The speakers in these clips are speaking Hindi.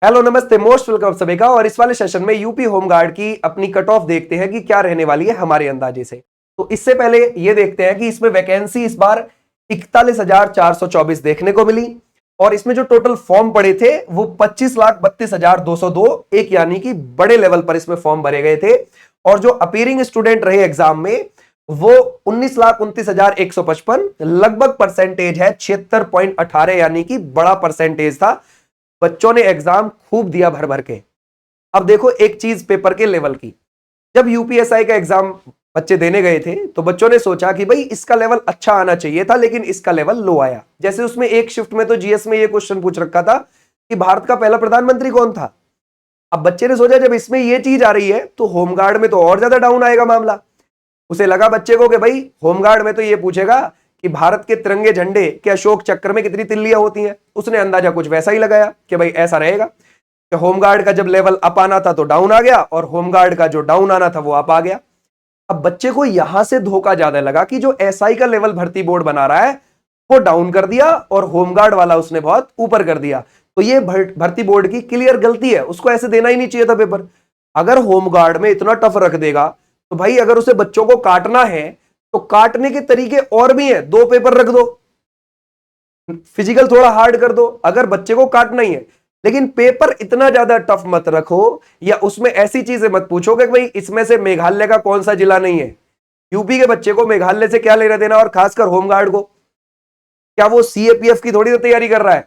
हेलो नमस्ते, मोस्ट वेलकम सभी का। और इस वाले सेशन में यूपी होमगार्ड की अपनी कट ऑफ देखते हैं कि क्या रहने वाली है हमारे अंदाजे से। तो इससे पहले ये देखते हैं कि इसमें वैकेंसी इस बार 41,424 देखने को मिली और इसमें जो टोटल फॉर्म पड़े थे वो 25,32,202, एक यानी कि बड़े लेवल पर इसमें फॉर्म भरे गए थे। और जो अपीयरिंग स्टूडेंट रहे एग्जाम में वो 19,29,155, लगभग परसेंटेज है 76.18, यानी कि बड़ा परसेंटेज था। बच्चों ने एग्जाम खूब दिया भर भर के। अब देखो एक चीज पेपर के लेवल की, जब यूपीएसआई का एग्जाम बच्चे देने गए थे तो बच्चों ने सोचा कि भाई इसका लेवल अच्छा आना चाहिए था, लेकिन इसका लेवल लो आया। जैसे उसमें एक शिफ्ट में तो जीएस में ये क्वेश्चन पूछ रखा था कि भारत का पहला प्रधानमंत्री कौन था। अब बच्चे ने सोचा जब इसमें ये चीज आ रही है तो होमगार्ड में तो और ज्यादा डाउन आएगा मामला। उसे लगा बच्चे को कि भाई होमगार्ड में तो ये पूछेगा कि भारत के तिरंगे झंडे के अशोक चक्र में कितनी तिल्लियां होती हैं। उसने अंदाजा कुछ वैसा ही लगाया कि भाई ऐसा रहेगा कि होमगार्ड का जब लेवल अप आना था तो डाउन आ गया और होमगार्ड का जो डाउन आना था वो अप आ गया। अब बच्चे को यहां से धोखा ज्यादा लगा कि जो एसआई का लेवल भर्ती बोर्ड बना रहा है वो डाउन कर दिया और होमगार्ड वाला उसने बहुत ऊपर कर दिया। तो ये भर्ती बोर्ड की क्लियर गलती है, उसको ऐसे देना ही नहीं चाहिए था पेपर। अगर होमगार्ड में इतना टफ रख देगा तो भाई अगर उसे बच्चों को काटना है तो काटने के तरीके और भी हैं। दो पेपर रख दो, फिजिकल थोड़ा हार्ड कर दो अगर बच्चे को काटना ही है, लेकिन पेपर इतना ज्यादा टफ मत रखो या उसमें ऐसी चीजें मत पूछो कि भाई इसमें से मेघालय का कौन सा जिला नहीं है। यूपी के बच्चे को मेघालय से क्या लेना देना, और खासकर होमगार्ड को क्या वो सीएपीएफ की थोड़ी तैयारी कर रहा है,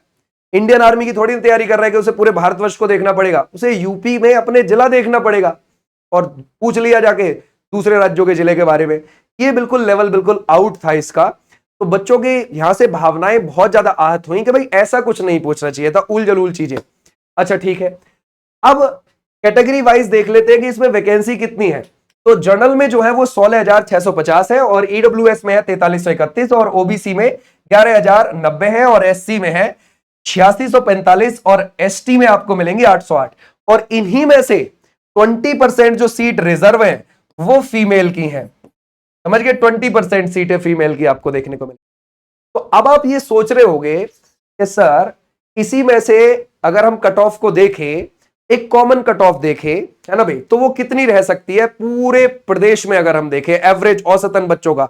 इंडियन आर्मी की थोड़ी तैयारी कर रहा है कि उसे पूरे भारतवर्ष को देखना पड़ेगा। उसे यूपी में अपने जिला देखना पड़ेगा और पूछ लिया जाके दूसरे राज्यों के जिले के बारे में। ये बिल्कुल लेवल बिल्कुल आउट था इसका। तो बच्चों के यहां से भावनाएं बहुत ज्यादा आहत हुई कि भाई ऐसा कुछ नहीं पूछना चाहिए था, उल जलूल चीजें। अच्छा ठीक है, अब कैटेगरी वाइज देख लेते हैं कि इसमें वैकेंसी कितनी है। तो जनरल में जो है वो 16,650 है और ईडब्ल्यूएस में है 4331 और ओबीसी में 11,090 है और एससी में है 8645 और एसटी में आपको मिलेंगे 808। और इन्हीं में से 20% जो सीट रिजर्व है वो फीमेल की हैं। समझ गए, 20% सीटें फीमेल की आपको देखने को मिली। तो अब आप ये सोच रहे होंगे कि सर इसी में से अगर हम कट ऑफ को देखें, एक कॉमन कट ऑफ देखें, है ना भाई, तो वो कितनी रह सकती है पूरे प्रदेश में। अगर हम देखें एवरेज औसतन बच्चों का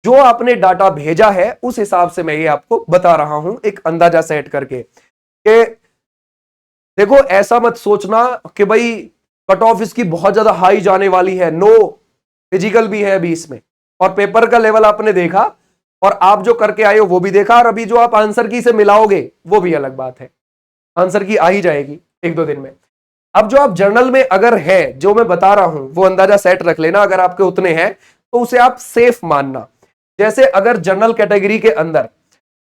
जो आपने डाटा भेजा है उस हिसाब से मैं ये आपको बता रहा हूं एक अंदाजा सेट करके कि देखो ऐसा मत सोचना कि भाई कट ऑफ इसकी बहुत ज्यादा हाई जाने वाली है। नो, फिजिकल भी है अभी इसमें और पेपर का लेवल आपने देखा और आप जो करके आए हो वो भी देखा, और अभी जो आप आंसर की से मिलाओगे वो भी अलग बात है। आंसर की आ ही जाएगी एक दो दिन में। अब जो आप जर्नल में अगर है जो मैं बता रहा हूं वो अंदाजा सेट रख लेना, अगर आपके उतने हैं तो उसे आप सेफ मानना। जैसे अगर जनरल कैटेगरी के अंदर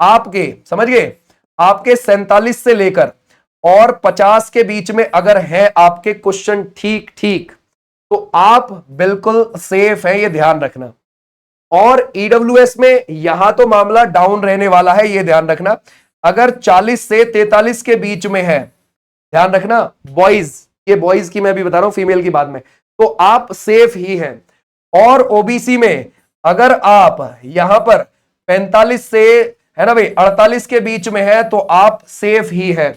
आपके, समझ गए, आपके 47 से लेकर और 50 के बीच में अगर है आपके क्वेश्चन ठीक ठीक तो आप बिल्कुल सेफ है, ये ध्यान रखना। और ईडब्ल्यूएस में यहां तो मामला डाउन रहने वाला है, ये ध्यान रखना। अगर 40 से 43 के बीच में है, ध्यान रखना बॉयज, ये बॉयज की मैं भी बता रहा हूं, फीमेल की बाद में, तो आप सेफ ही हैं। और ओबीसी में अगर आप यहां पर 45 से, है ना भाई, 48 के बीच में है तो आप सेफ ही है,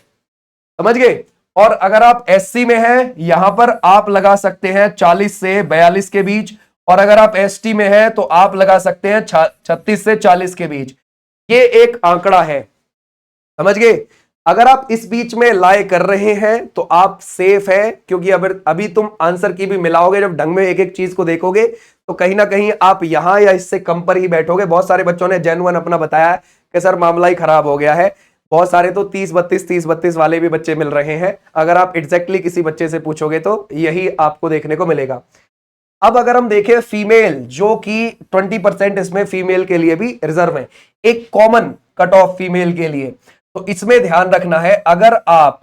समझ गए। और अगर आप एससी में हैं यहां पर आप लगा सकते हैं 40 से 42 के बीच, और अगर आप एसटी में हैं तो आप लगा सकते हैं 36 से 40 के बीच। ये एक आंकड़ा है, समझ गए। अगर आप इस बीच में लाए कर रहे हैं तो आप सेफ है, क्योंकि अभी तुम आंसर की भी मिलाओगे, जब ढंग में एक एक चीज को देखोगे तो कहीं ना कहीं आप यहां या इससे कम पर ही बैठोगे। बहुत सारे बच्चों ने जेन्युइन अपना बताया कि सर मामला ही खराब हो गया है। बहुत सारे तो 30-32 वाले भी बच्चे मिल रहे हैं। अगर आप एग्जैक्टली किसी बच्चे से पूछोगे तो यही आपको देखने को मिलेगा। अब अगर हम देखें फीमेल, जो कि 20% इसमें फीमेल के लिए भी रिजर्व है, एक कॉमन कट ऑफ फीमेल के लिए, तो इसमें ध्यान रखना है अगर आप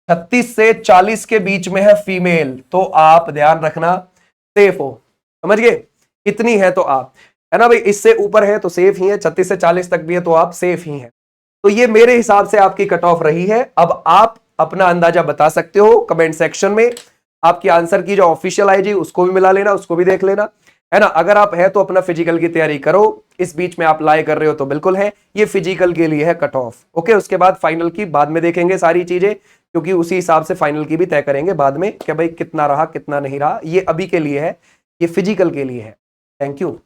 36 से 40 के बीच में है फीमेल तो आप ध्यान रखना सेफ हो, समझ गए। इतनी है तो आप, है ना भाई, इससे ऊपर है तो सेफ ही है, 36 से 40 तक भी है तो आप सेफ ही हैं। तो ये मेरे हिसाब से आपकी कट ऑफ रही है। अब आप अपना अंदाजा बता सकते हो कमेंट सेक्शन में। आपकी आंसर की जो ऑफिशियल आईडी उसको भी मिला लेना, उसको भी देख लेना, है ना। अगर आप है तो अपना फिजिकल की तैयारी करो। इस बीच में आप लाए कर रहे हो तो बिल्कुल है, ये फिजिकल के लिए है कट ऑफ। ओके, उसके बाद फाइनल की बाद में देखेंगे सारी चीजें, क्योंकि उसी हिसाब से फाइनल की भी तय करेंगे बाद में कि भाई कितना रहा कितना नहीं रहा। ये अभी के लिए है, ये फिजिकल के लिए है। Thank you.